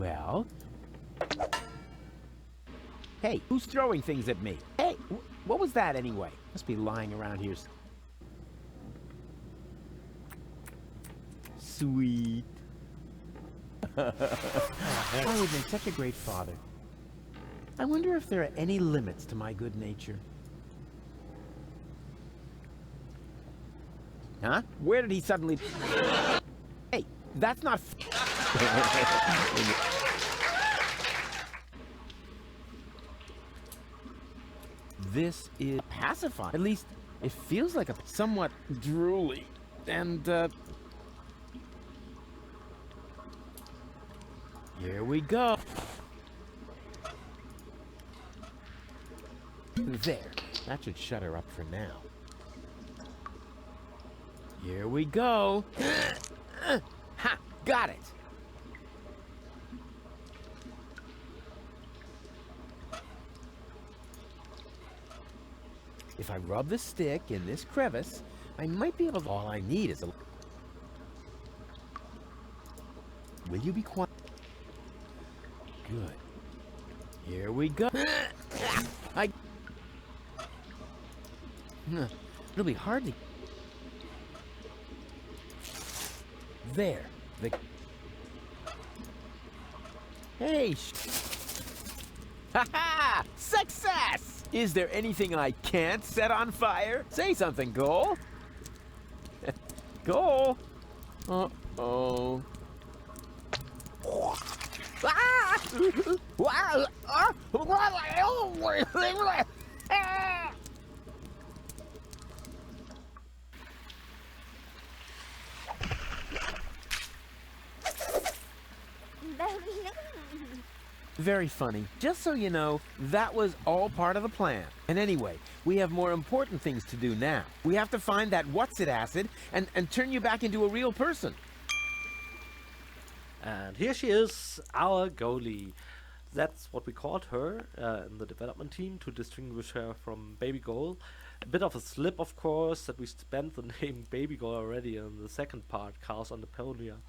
Well... Hey, who's throwing things at me? Hey, what was that anyway? Must be lying around here. Sweet. I would make such a great father. I wonder if there are any limits to my good nature. Huh? Where did he suddenly... Hey, that's not... This is pacifying. At least, it feels like a somewhat drooly. And, here we go. There. That should shut her up for now. Here we go. Ha! Got it! If I rub the stick in this crevice, I might be able to... All I need is a... Will you be quiet? Good. Here we go. It'll be hard to... There. Hey! Ha-ha! Success! Is there anything I can't set on fire? Say something, Goal. Goal. Uh-oh. Very funny. Just so you know, that was all part of the plan. And anyway, we have more important things to do now. We have to find that what's-it acid and turn you back into a real person. And here she is, our goalie. That's what we called her in the development team to distinguish her from Baby Goal. A bit of a slip, of course, that we spent the name Baby Goal already in the second part, Chaos on Deponia.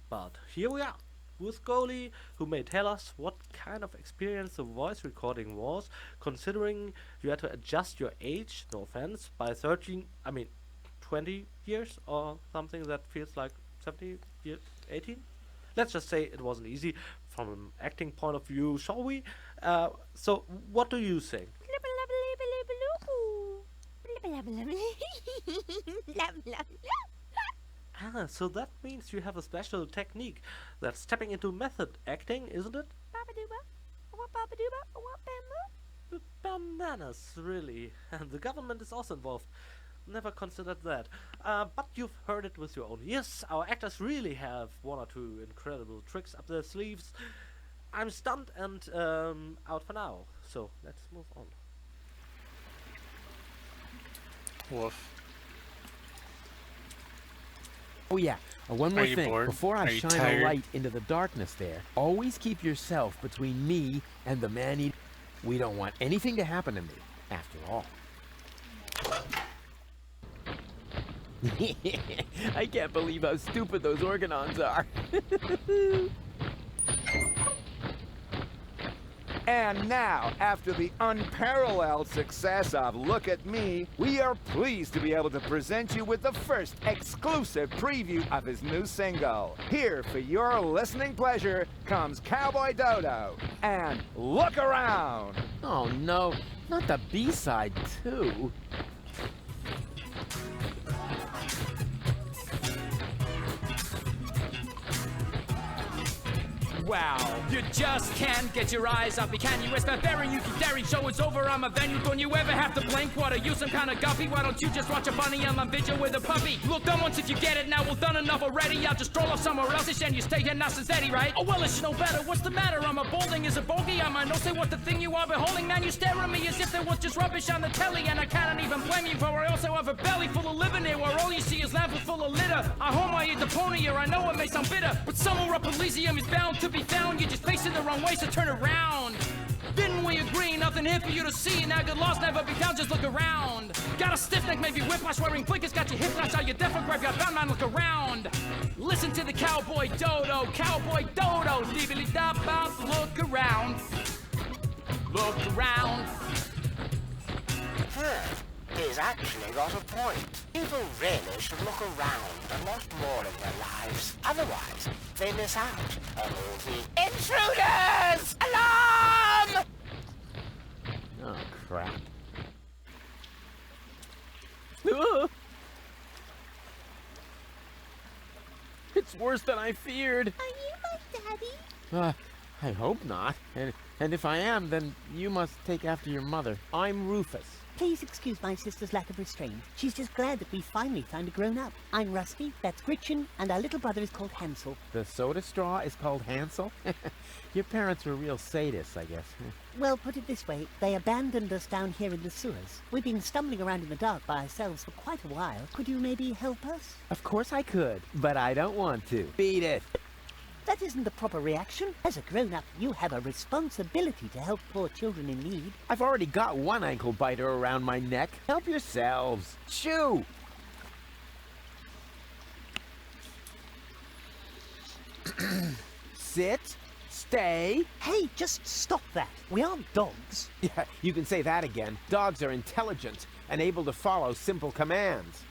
But here we are, with Goalie, who may tell us what kind of experience the voice recording was, considering you had to adjust your age, no offense, by 20 years or something that feels like 70 years, 18? Let's just say it wasn't easy from an acting point of view, shall we? So, what do you think? So that means you have a special technique that's stepping into method acting, isn't it? Bananas, really. And the government is also involved. Never considered that. But you've heard it with your own ears. Our actors really have one or two incredible tricks up their sleeves. I'm stunned and out for now. So let's move on. Wolf. Oh yeah, one more thing. Bored? Before I shine tired? a light into the darkness there, always keep yourself between me and the man-eater. We don't want anything to happen to me, after all. I can't believe how stupid those organons are. And now, after the unparalleled success of Look at Me, we are pleased to be able to present you with the first exclusive preview of his new single. Here, for your listening pleasure, comes Cowboy Dodo and Look Around. Oh no, not the B-side too. Wow, you just can't get your eyes off me, can you? It's barbarian, you keep daring, show is over, I'm a venue. Don't you ever have to blink? What, are you some kind of guppy? Why don't you just watch a bunny on my vigil with a puppy? Look, done once if you get it, now well done enough already. I'll just stroll off somewhere else and you stay here nice and steady, right? Oh well, it's no better, what's the matter? I'm a balding is a bogey, I might not say what the thing you are beholding. Man, you stare at me as if there was just rubbish on the telly. And I cannot even blame you, for I also have a belly full of living here, where all you see is lamps full of litter. I home I eat Deponia, I know it may sound bitter, but somewhere up Elysium is bound to be found. You're just facing the wrong way, so turn around. Didn't we agree? Nothing here for you to see. Now good loss, never be down, just look around. Got a stiff neck, maybe whiplash, wearing blinkers, got your hip flash, are you deaf or graveyard bound, man, look around. Listen to the cowboy dodo, deebily da bop, look around. Look around. He's actually got a point. People really should look around a lot more in their lives. Otherwise, they miss out on all the intruders! Alarm! Oh, crap. Ugh. It's worse than I feared. Are you my daddy? I hope not. And if I am, then you must take after your mother. I'm Rufus. Please excuse my sister's lack of restraint. She's just glad that we finally found a grown-up. I'm Rusty, that's Gretchen, and our little brother is called Hansel. The soda straw is called Hansel? Your parents were real sadists, I guess. Well, put it this way, they abandoned us down here in the sewers. We've been stumbling around in the dark by ourselves for quite a while. Could you maybe help us? Of course I could, but I don't want to. Beat it. That isn't the proper reaction. As a grown-up, you have a responsibility to help poor children in need. I've already got one ankle biter around my neck. Help yourselves. Shoo! Sit. Stay. Hey, just stop that. We aren't dogs. Yeah, you can say that again. Dogs are intelligent and able to follow simple commands.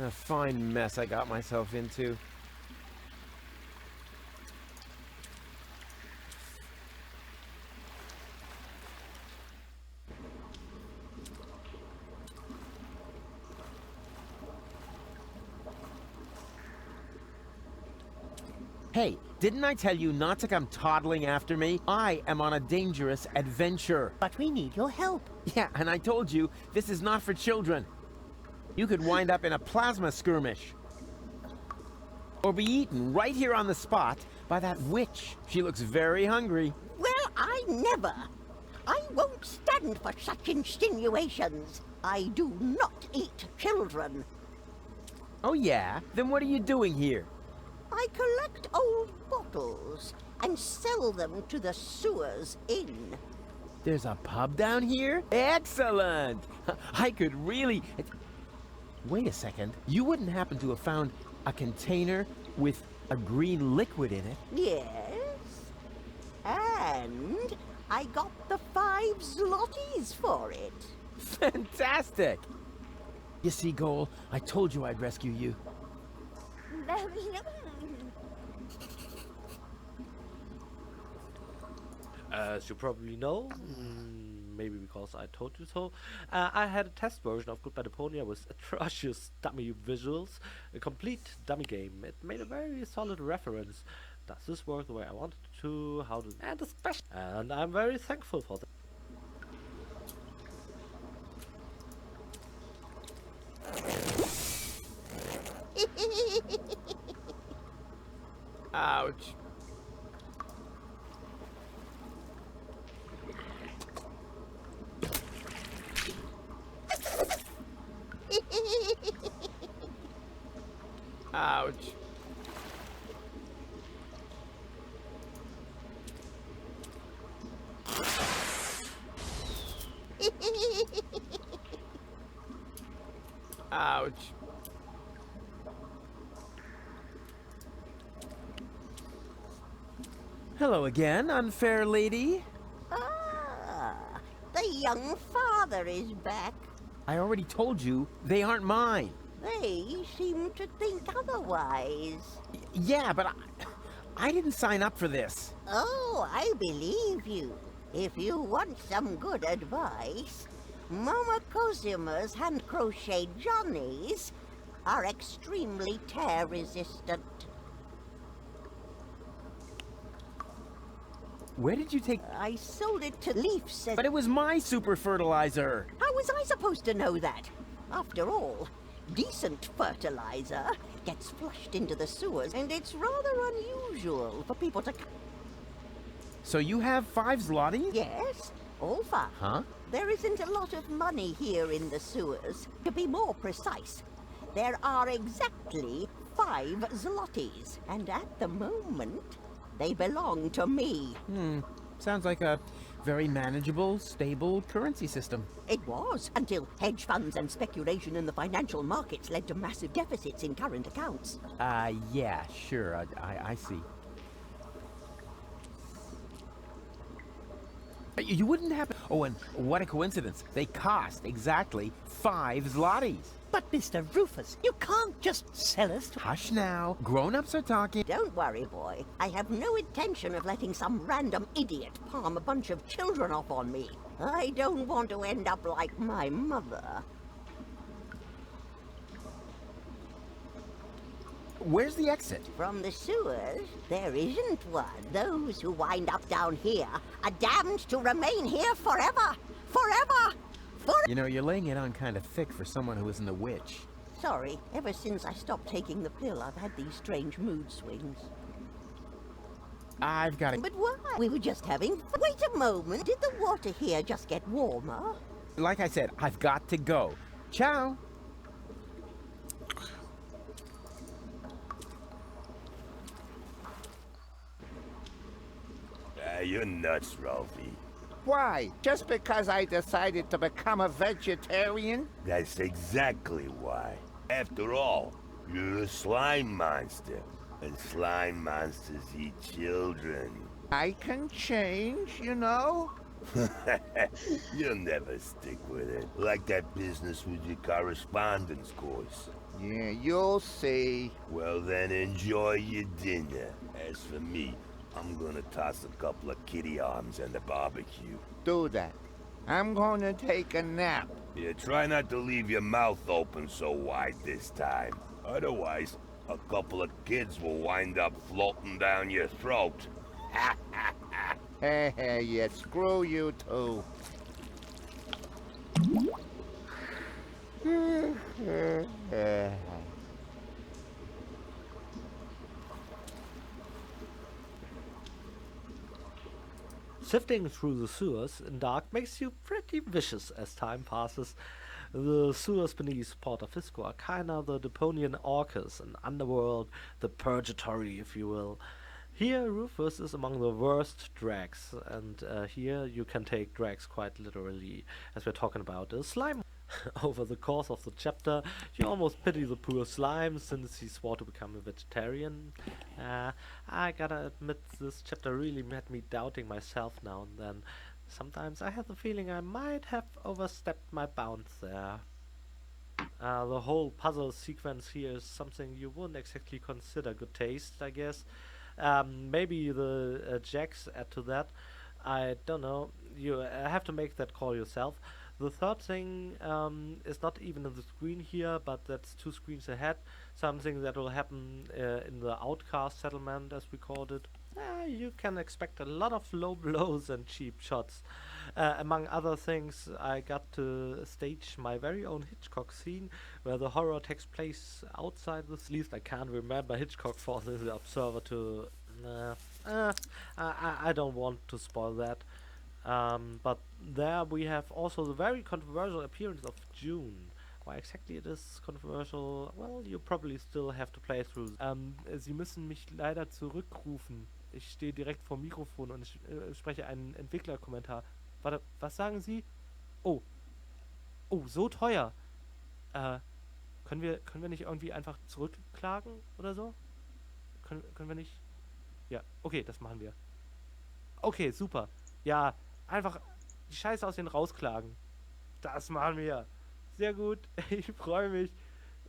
A fine mess I got myself into. Hey, didn't I tell you not to come toddling after me? I am on a dangerous adventure. But we need your help. Yeah, and I told you, this is not for children. You could wind up in a plasma skirmish. Or be eaten right here on the spot by that witch. She looks very hungry. Well, I never. I won't stand for such insinuations. I do not eat children. Oh yeah? Then what are you doing here? I collect old bottles and sell them to the sewers inn. There's a pub down here? Excellent! I could really... Wait a second. You wouldn't happen to have found a container with a green liquid in it? Yes. And I got the 5 zlotys for it. Fantastic! You see, Goal, I told you I'd rescue you. As you probably know, maybe because I told you so, I had a test version of Goodbye Deponia with atrocious dummy visuals, a complete dummy game. It made a very solid reference. Does this work the way I wanted it to? How does and especially, and I'm very thankful for that. Ouch. Ouch. Ouch. Hello again, unfair lady. Ah, the young father is back. I already told you, they aren't mine. They seem to think otherwise. Yeah, but I didn't sign up for this. Oh, I believe you. If you want some good advice, Mama Cosima's hand-crocheted johnnies are extremely tear-resistant. Where did you take... I sold it to Leaf. But it was my super fertilizer. How was I supposed to know that? After all, decent fertilizer gets flushed into the sewers, and it's rather unusual for people to... So you have 5 zloty? Yes, all 5. Huh? There isn't a lot of money here in the sewers. To be more precise, there are exactly 5 zlotys. And at the moment, They belong to me. Sounds like a very manageable, stable currency system. It was, until hedge funds and speculation in the financial markets led to massive deficits in current accounts. Yeah, sure, I see. You wouldn't happen... Oh, and what a coincidence. They cost exactly 5 zlotys. But Mr. Rufus, you can't just sell us to... Hush now. Grown-ups are talking. Don't worry, boy. I have no intention of letting some random idiot palm a bunch of children off on me. I don't want to end up like my mother. Where's the exit? From the sewers, there isn't one. Those who wind up down here are damned to remain here forever! Forever! You know, you're laying it on kind of thick for someone who isn't a witch. Sorry, ever since I stopped taking the pill, I've had these strange mood swings. I've got to... But why? We were just having... Wait a moment, did the water here just get warmer? Like I said, I've got to go. Ciao. You're nuts, Ralphie. Why? Just because I decided to become a vegetarian? That's exactly why. After all, you're a slime monster. And slime monsters eat children. I can change, you know? You'll never stick with it. Like that business with your correspondence course. Yeah, you'll see. Well then, enjoy your dinner. As for me, I'm gonna toss a couple of kitty arms and the barbecue. Do that. I'm gonna take a nap. Yeah, try not to leave your mouth open so wide this time. Otherwise, a couple of kids will wind up floating down your throat. Hey, yeah, screw you too. Sifting through the sewers in dark makes you pretty vicious as time passes. The sewers beneath Port of Fisco are kinda the Deponian Orcus, an underworld, the purgatory, if you will. Here Rufus is among the worst drags, and here you can take drags quite literally, as we're talking about a slime. Over the course of the chapter, you almost pity the poor slime since he swore to become a vegetarian. I gotta admit, this chapter really had me doubting myself now and then. Sometimes I have the feeling I might have overstepped my bounds there. The whole puzzle sequence here is something you wouldn't exactly consider good taste, I guess. Maybe the jacks add to that. I don't know. You have to make that call yourself. The third thing is not even in the screen here, but that's 2 screens ahead. Something that will happen in the outcast settlement, as we called it. You can expect a lot of low blows and cheap shots. Among other things, I got to stage my very own Hitchcock scene, where the horror takes place outside the... At least I can't remember Hitchcock for the observer to... I don't want to spoil that. But there we have also the very controversial appearance of June. Why exactly it is controversial, well, you probably still have to play through. Sie müssen mich leider zurückrufen. Ich stehe direkt vor Mikrofon und ich spreche einen Entwicklerkommentar. Warte, was sagen Sie? Oh. Oh, so teuer. Können wir nicht irgendwie einfach zurückklagen oder so? Können wir nicht? Ja, okay, das machen wir. Okay, super. Ja, einfach die Scheiße aus denen rausklagen. Das machen wir. Sehr gut. Ich freue mich.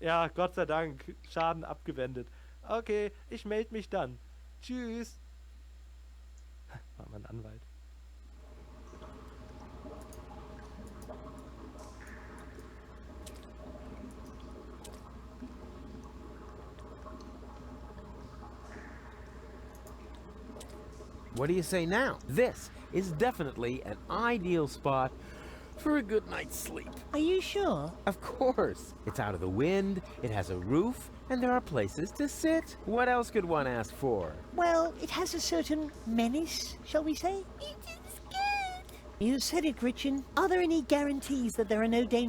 Ja, Gott sei Dank. Schaden abgewendet. Okay, ich melde mich dann. Tschüss. War mein Anwalt. What do you say now? This is definitely an ideal spot for a good night's sleep. Are you sure? Of course. It's out of the wind, it has a roof, and there are places to sit. What else could one ask for? Well, it has a certain menace, shall we say? It is good. You said it, Gretchen. Are there any guarantees that there are no dangers?